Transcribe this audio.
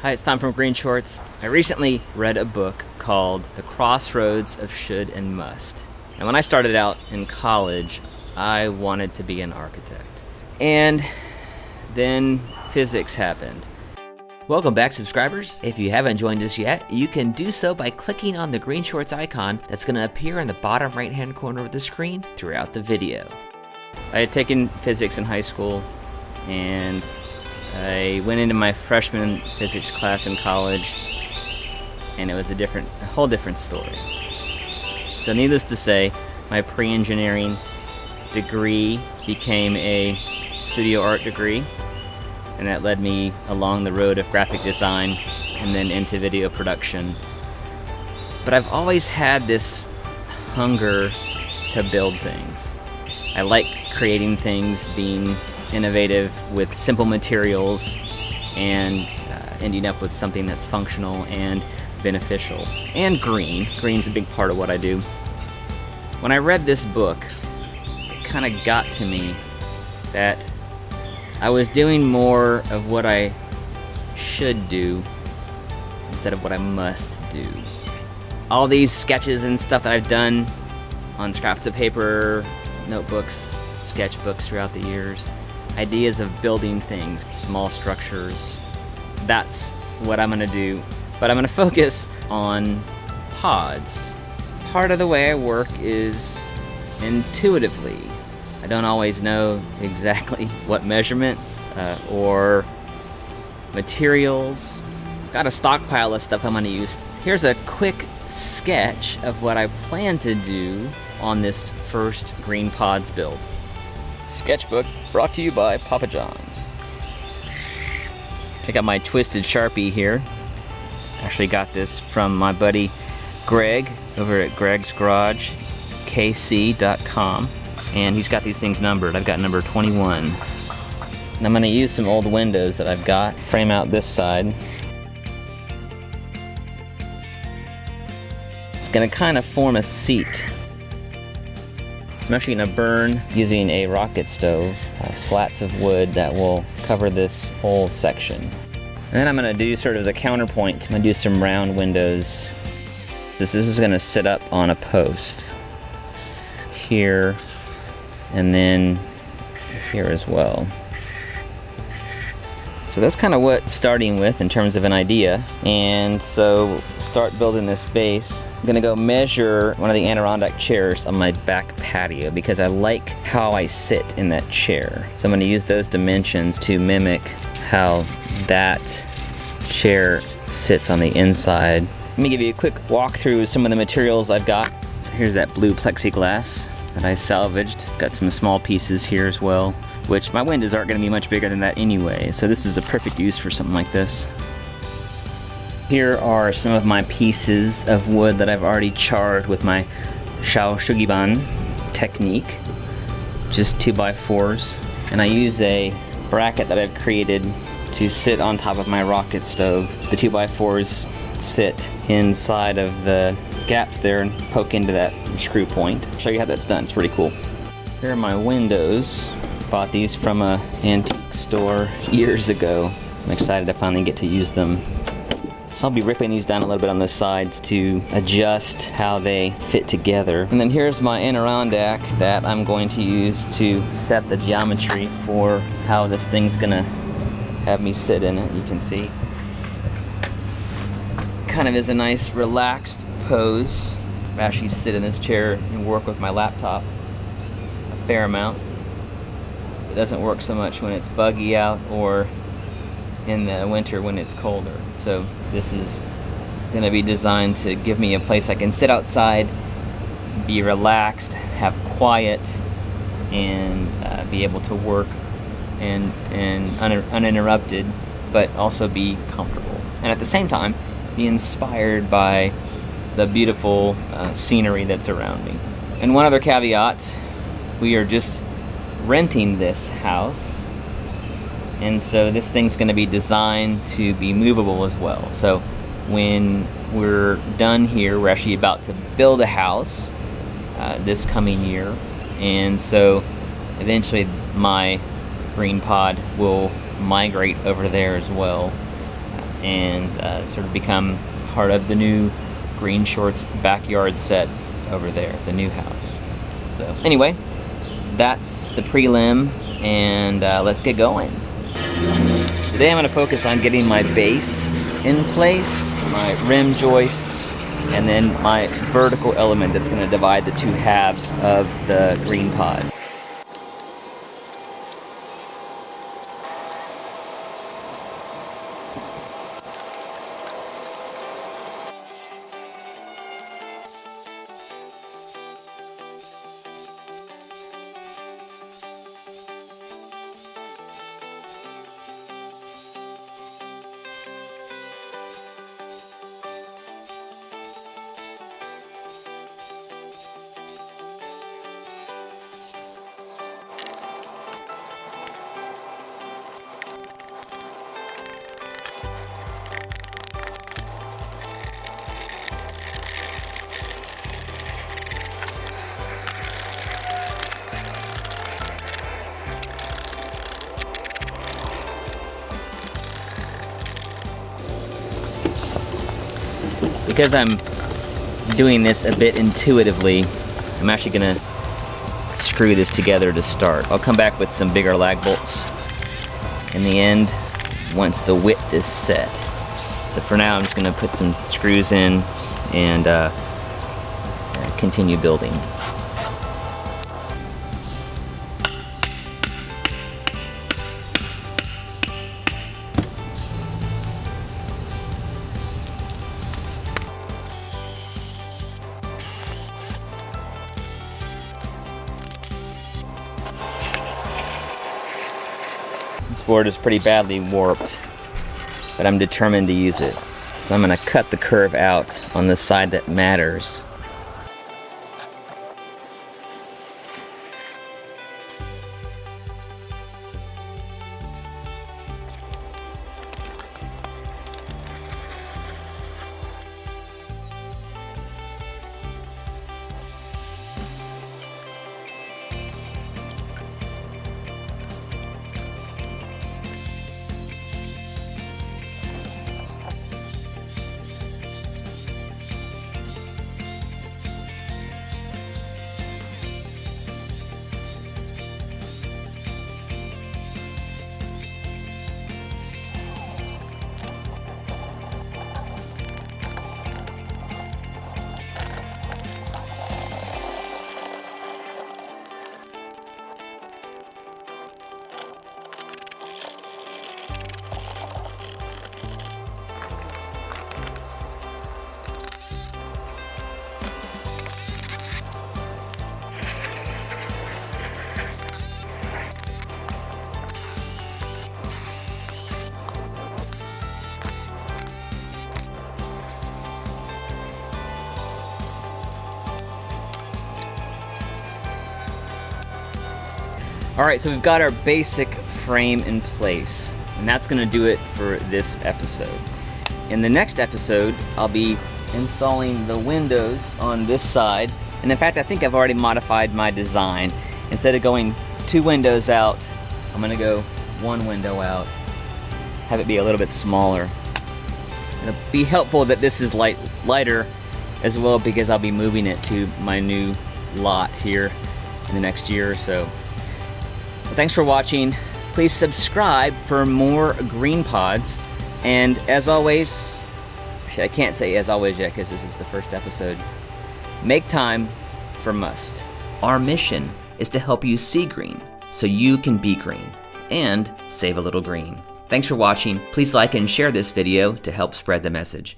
Hi, it's Tom from GreenShortz. I recently read a book called The Crossroads of Should and Must. And when I started out in college, I wanted to be an architect. And then physics happened. Welcome back, subscribers. If you haven't joined us yet, you can do so by clicking on the GreenShortz icon that's going to appear in the bottom right-hand corner of the screen throughout the video. I had taken physics in high school, and I went into my freshman physics class in college, and it was a whole different story. So needless to say, my pre-engineering degree became a studio art degree, and that led me along the road of graphic design and then into video production. But I've always had this hunger to build things. I like creating things, being innovative with simple materials, and ending up with something that's functional and beneficial. And green. Green's a big part of what I do. When I read this book, it kind of got to me that I was doing more of what I should do instead of what I must do. All these sketches and stuff that I've done on scraps of paper, notebooks, sketchbooks throughout the years, ideas of building things, small structures, that's what I'm gonna do. But I'm gonna focus on pods. Part of the way I work is intuitively. I don't always know exactly what measurements or materials. Got a stockpile of stuff I'm gonna use. Here's a quick sketch of what I plan to do on this first GreenPodz build. Sketchbook brought to you by Papa John's. Check out my Twisted Sharpie here. Actually got this from my buddy Greg over at Greg's Garage, kc.com. And he's got these things numbered. I've got number 21. And I'm gonna use some old windows that I've got, frame out this side. It's gonna kind of form a seat. So I'm actually gonna burn using a rocket stove, slats of wood that will cover this whole section. And then I'm gonna do sort of as a counterpoint, I'm gonna do some round windows. This is gonna sit up on a post here, and then here as well. So that's kind of what I'm starting with in terms of an idea. And so start building this base. I'm gonna go measure one of the Adirondack chairs on my back patio because I like how I sit in that chair. So I'm gonna use those dimensions to mimic how that chair sits on the inside. Let me give you a quick walk through some of the materials I've got. So here's that blue plexiglass that I salvaged. Got some small pieces here as well, which my windows aren't going to be much bigger than that anyway, so this is a perfect use for something like this. Here are some of my pieces of wood that I've already charred with my shou technique, just 2x4s, and I use a bracket that I've created to sit on top of my rocket stove. The 2x4s sit inside of the gaps there and poke into that screw point. I'll show you how that's done. It's pretty cool. Here are my windows. Bought these from an antique store years ago. I'm excited to finally get to use them. So I'll be ripping these down a little bit on the sides to adjust how they fit together. And then here's my Adirondack that I'm going to use to set the geometry for how this thing's gonna have me sit in it. You can see kind of is a nice relaxed pose. I actually sit in this chair and work with my laptop a fair amount. It doesn't work so much when it's buggy out or in the winter when it's colder. So this is going to be designed to give me a place I can sit outside, be relaxed, have quiet, and be able to work and uninterrupted, but also be comfortable. And at the same time, be inspired by the beautiful scenery that's around me. And one other caveat, we are just renting this house, and so this thing's going to be designed to be movable as well. So when we're done here, we're actually about to build a house this coming year, and so eventually my GreenPod will migrate over there as well. and sort of become part of the new GreenShortz backyard set over there, the new house. So anyway, that's the prelim, and let's get going. Today I'm going to focus on getting my base in place, my rim joists, and then my vertical element that's going to divide the two halves of the GreenPod. Because I'm doing this a bit intuitively, I'm actually gonna screw this together to start. I'll come back with some bigger lag bolts in the end once the width is set. So for now I'm just gonna put some screws in and continue building. This board is pretty badly warped, but I'm determined to use it. So I'm going to cut the curve out on the side that matters. Alright, so we've got our basic frame in place, and that's going to do it for this episode. In the next episode, I'll be installing the windows on this side, and in fact I think I've already modified my design. Instead of going 2 windows out, I'm going to go 1 window out, have it be a little bit smaller. It'll be helpful that this is lighter as well, because I'll be moving it to my new lot here in the next year or so. Well, thanks for watching. Please subscribe for more GreenPodz. And as always, actually I can't say as always yet because this is the first episode, make time for must. Our mission is to help you see green so you can be green and save a little green. Thanks for watching. Please like and share this video to help spread the message.